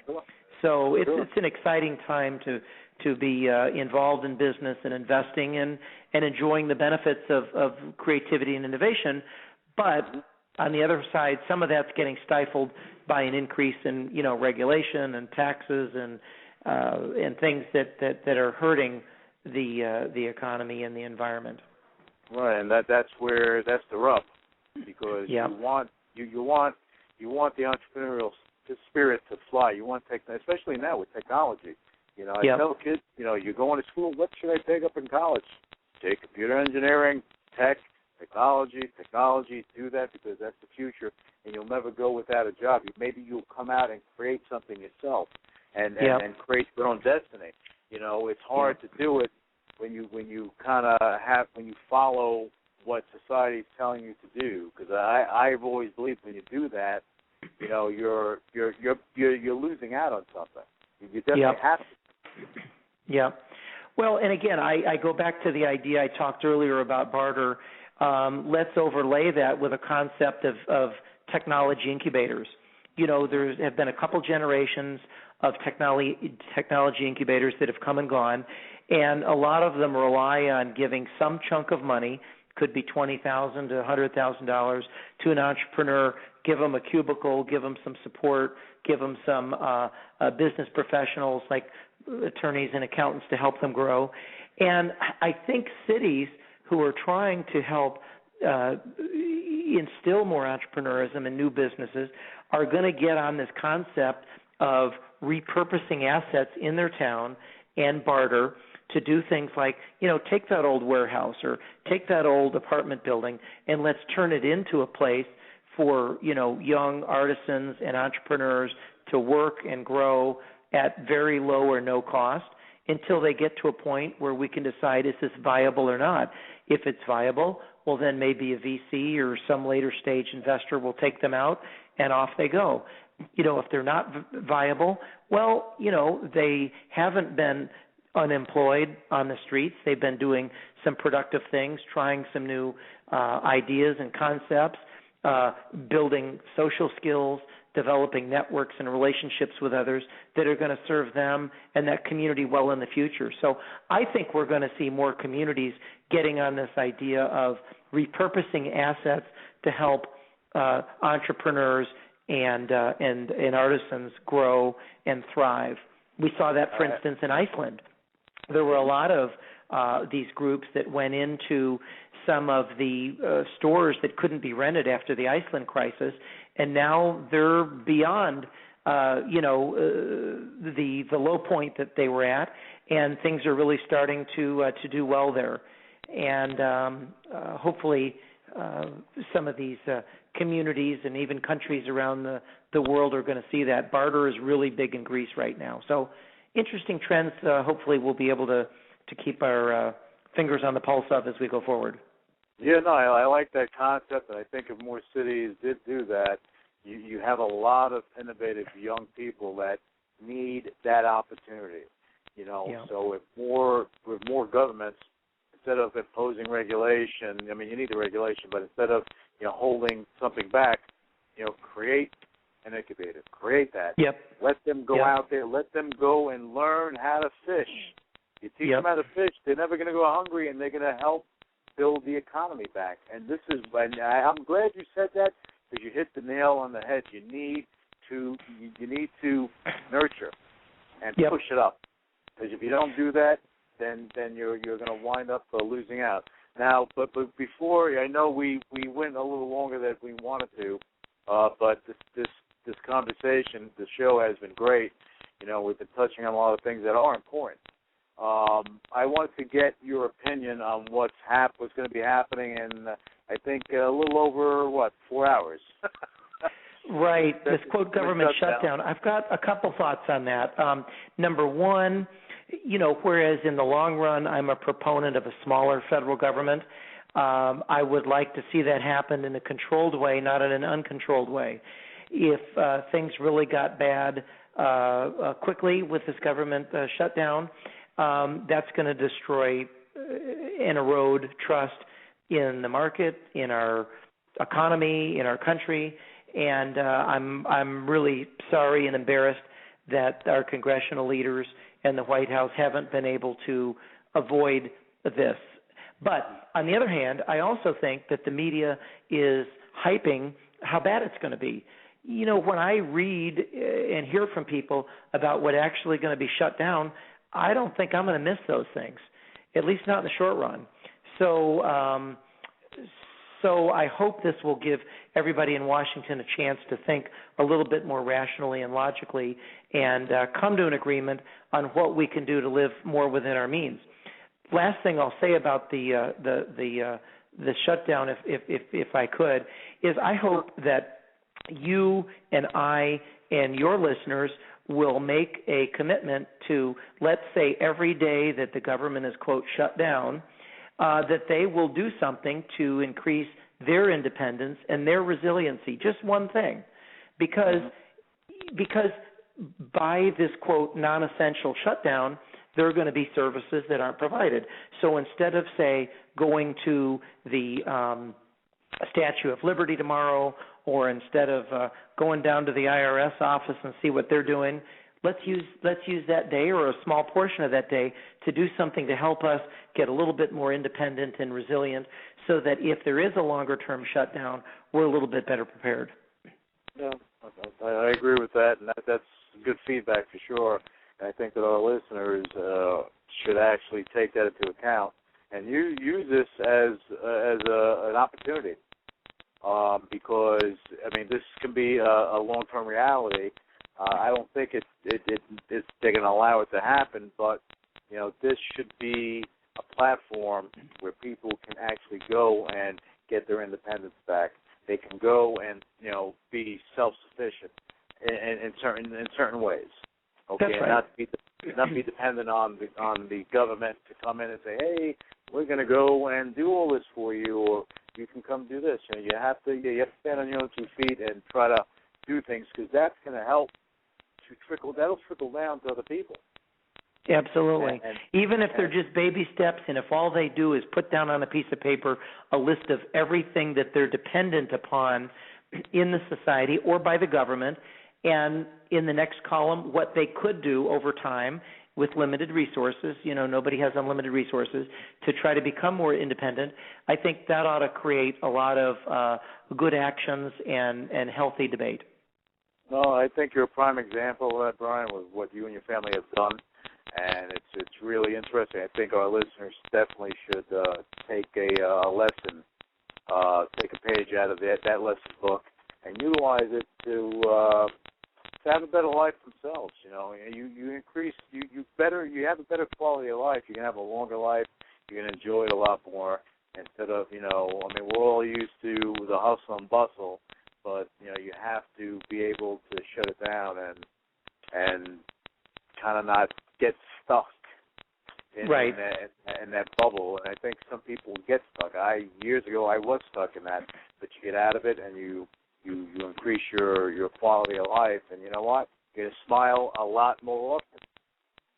So it's an exciting time to be involved in business and investing and enjoying the benefits of creativity and innovation. But on the other side, some of that's getting stifled by an increase in regulation and taxes and things that are hurting the economy and the environment. Right, and that's the rub, because you want the entrepreneurial the spirit to fly. You want especially now with technology. You know, I tell kids, you know, you're going to school. What should I take up in college? Take computer engineering, technology. Do that because that's the future, and you'll never go without a job. Maybe you'll come out and create something yourself, and create your own destiny. You know, it's hard to do it when you follow what society's telling you to do. Because I've always believed when you do that, you know, you're losing out on something. You definitely have to. Yeah. Well, and again, I go back to the idea I talked earlier about barter. Let's overlay that with a concept of technology incubators. You know, there have been a couple generations of technology incubators that have come and gone, and a lot of them rely on giving some chunk of money, could be $20,000 to $100,000, to an entrepreneur, give them a cubicle, give them some support, give them some business professionals like attorneys and accountants to help them grow. And I think cities who are trying to help instill more entrepreneurism and new businesses are going to get on this concept of repurposing assets in their town and barter to do things like, you know, take that old warehouse or take that old apartment building and let's turn it into a place for, you know, young artisans and entrepreneurs to work and grow at very low or no cost until they get to a point where we can decide is this viable or not. If it's viable, well, then maybe a VC or some later stage investor will take them out and off they go. You know, if they're not viable, well, you know, they haven't been unemployed on the streets. They've been doing some productive things, trying some new ideas and concepts, building social skills, developing networks and relationships with others that are going to serve them and that community well in the future. So I think we're going to see more communities getting on this idea of repurposing assets to help entrepreneurs and artisans grow and thrive. We saw that, for instance, in Iceland. There were a lot of these groups that went into some of the stores that couldn't be rented after the Iceland crisis, and now they're beyond, the low point that they were at, and things are really starting to do well there. And hopefully some of these communities and even countries around the world are going to see that. Barter is really big in Greece right now. So interesting trends. Hopefully we'll be able to keep our fingers on the pulse of as we go forward. Yeah, no, I like that concept, and I think if more cities did do that, you have a lot of innovative young people that need that opportunity. You know, so with more governments, instead of imposing regulation, I mean, you need the regulation, but instead of, you know, holding something back, you know, create an incubator, create that. Let them go out there, let them go and learn how to fish. You teach them how to fish, they're never going to go hungry, and they're going to help build the economy back. And this is, and I'm glad you said that, because you hit the nail on the head. You need to nurture and push it up, because if you don't do that, then you're going to wind up losing out. Now, but before, I know we went a little longer than we wanted to, but this conversation, the show has been great. You know, we've been touching on a lot of things that are important. I wanted to get your opinion on what's going to be happening in, I think, a little over, 4 hours? Right, this quote government shutdown. I've got a couple thoughts on that. Number one, you know, whereas in the long run I'm a proponent of a smaller federal government, I would like to see that happen in a controlled way, not in an uncontrolled way. If things really got bad quickly with this government shutdown, that's going to destroy and erode trust in the market, in our economy, in our country, and I'm really sorry and embarrassed that our congressional leaders and the White House haven't been able to avoid this. But on the other hand, I also think that the media is hyping how bad it's going to be. You know, when I read and hear from people about what's actually going to be shut down, I don't think I'm going to miss those things, at least not in the short run. So So I hope this will give everybody in Washington a chance to think a little bit more rationally and logically and come to an agreement on what we can do to live more within our means. Last thing I'll say about the shutdown, if I could, is I hope that you and I and your listeners will make a commitment to, let's say, every day that the government is, quote, shut down, that they will do something to increase their independence and their resiliency. Just one thing. Because by this, quote, non-essential shutdown, there are going to be services that aren't provided. So instead of, say, going to the Statue of Liberty tomorrow, or instead of going down to the IRS office and see what they're doing, let's use that day or a small portion of that day to do something to help us get a little bit more independent and resilient, so that if there is a longer-term shutdown, we're a little bit better prepared. Yeah, I agree with that, and that's good feedback for sure. And I think that our listeners should actually take that into account and use this as an opportunity, because this can be a long-term reality. I don't think they're going to allow it to happen, but this should be a platform where people can actually go and get their independence back. They can go and be self-sufficient in certain ways. Okay, that's right. And not be dependent on the government to come in and say, hey, we're going to go and do all this for you, or you can come do this. You have to stand on your own 2 feet and try to do things, because that's going to help that'll trickle down to other people. Absolutely. Even if they're just baby steps, and if all they do is put down on a piece of paper a list of everything that they're dependent upon in the society or by the government, and in the next column what they could do over time with limited resources, nobody has unlimited resources, to try to become more independent, I think that ought to create a lot of good actions and healthy debate. No, I think you're a prime example of that, Brian, with what you and your family have done, and it's really interesting. I think our listeners definitely should take a lesson, take a page out of that lesson book, and utilize it to have a better life themselves. You increase, you have a better quality of life. You can have a longer life. You can enjoy it a lot more instead of we're all used to the hustle and bustle. But you have to be able to shut it down and kind of not get stuck in that bubble. And I think some people get stuck. Years ago I was stuck in that, but you get out of it and you increase your quality of life. And you know what? You're gonna smile a lot more often.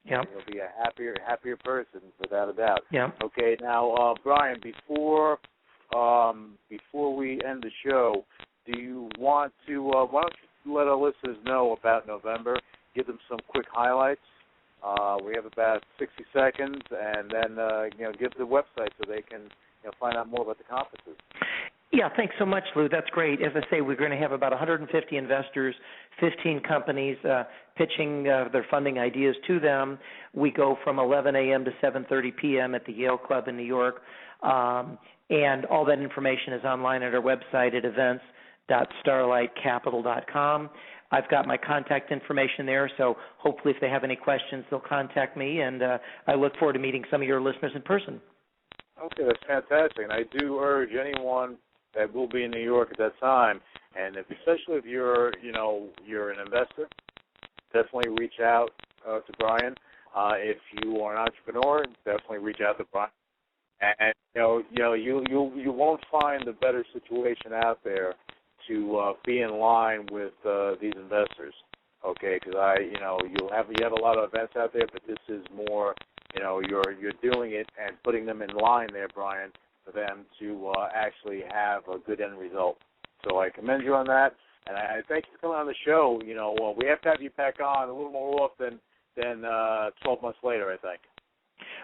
Yeah. You'll be a happier person without a doubt. Yeah. Okay. Now, Brian, before we end the show, do you want to, why don't you let our listeners know about November, give them some quick highlights. We have about 60 seconds, and then, give the website so they can find out more about the conferences. Yeah, thanks so much, Lou. That's great. As I say, we're going to have about 150 investors, 15 companies pitching their funding ideas to them. We go from 11 a.m. to 7:30 p.m. at the Yale Club in New York, and all that information is online at our website at events.starlightcapital.com. I've got my contact information there, so hopefully if they have any questions, they'll contact me, and I look forward to meeting some of your listeners in person. Okay, that's fantastic. And I do urge anyone that will be in New York at that time, and especially if you're an investor, definitely reach out to Brian. If you are an entrepreneur, definitely reach out to Brian. And you won't find a better situation out there to be in line with these investors, okay? Because you have a lot of events out there, but this is more, you're doing it and putting them in line there, Brian, for them to actually have a good end result. So I commend you on that, and I thank you for coming on the show. We have to have you back on a little more often than 12 months later, I think.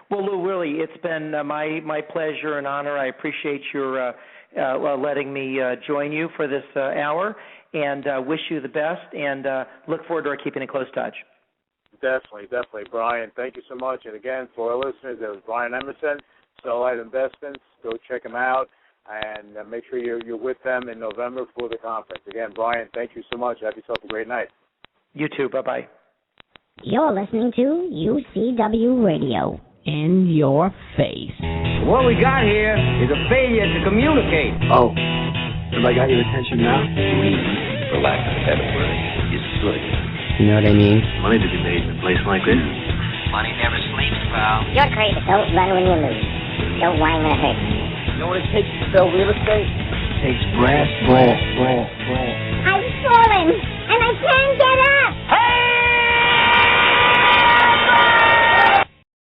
Well, Lou, really, it's been my pleasure and honor. I appreciate your letting me join you for this hour, and wish you the best, and look forward to our keeping in close touch. Definitely, Brian. Thank you so much. And again, for our listeners, that was Brian Emerson, Starlight Investments. Go check him out. and make sure you're with them in November for the conference. Again, Brian, thank you so much. Have yourself a great night. You too. Bye-bye. You're listening to UCW Radio. In your face. What we got here is a failure to communicate. Oh, have I got your attention now? Greed, for lack of a better word, is good. You know what I mean? Money to be made in a place like this. Money never sleeps, pal. You're crazy. Don't run when you lose. Don't whine when it hurts. You know what it takes to sell real estate? It takes brass balls. I've fallen, and I can't get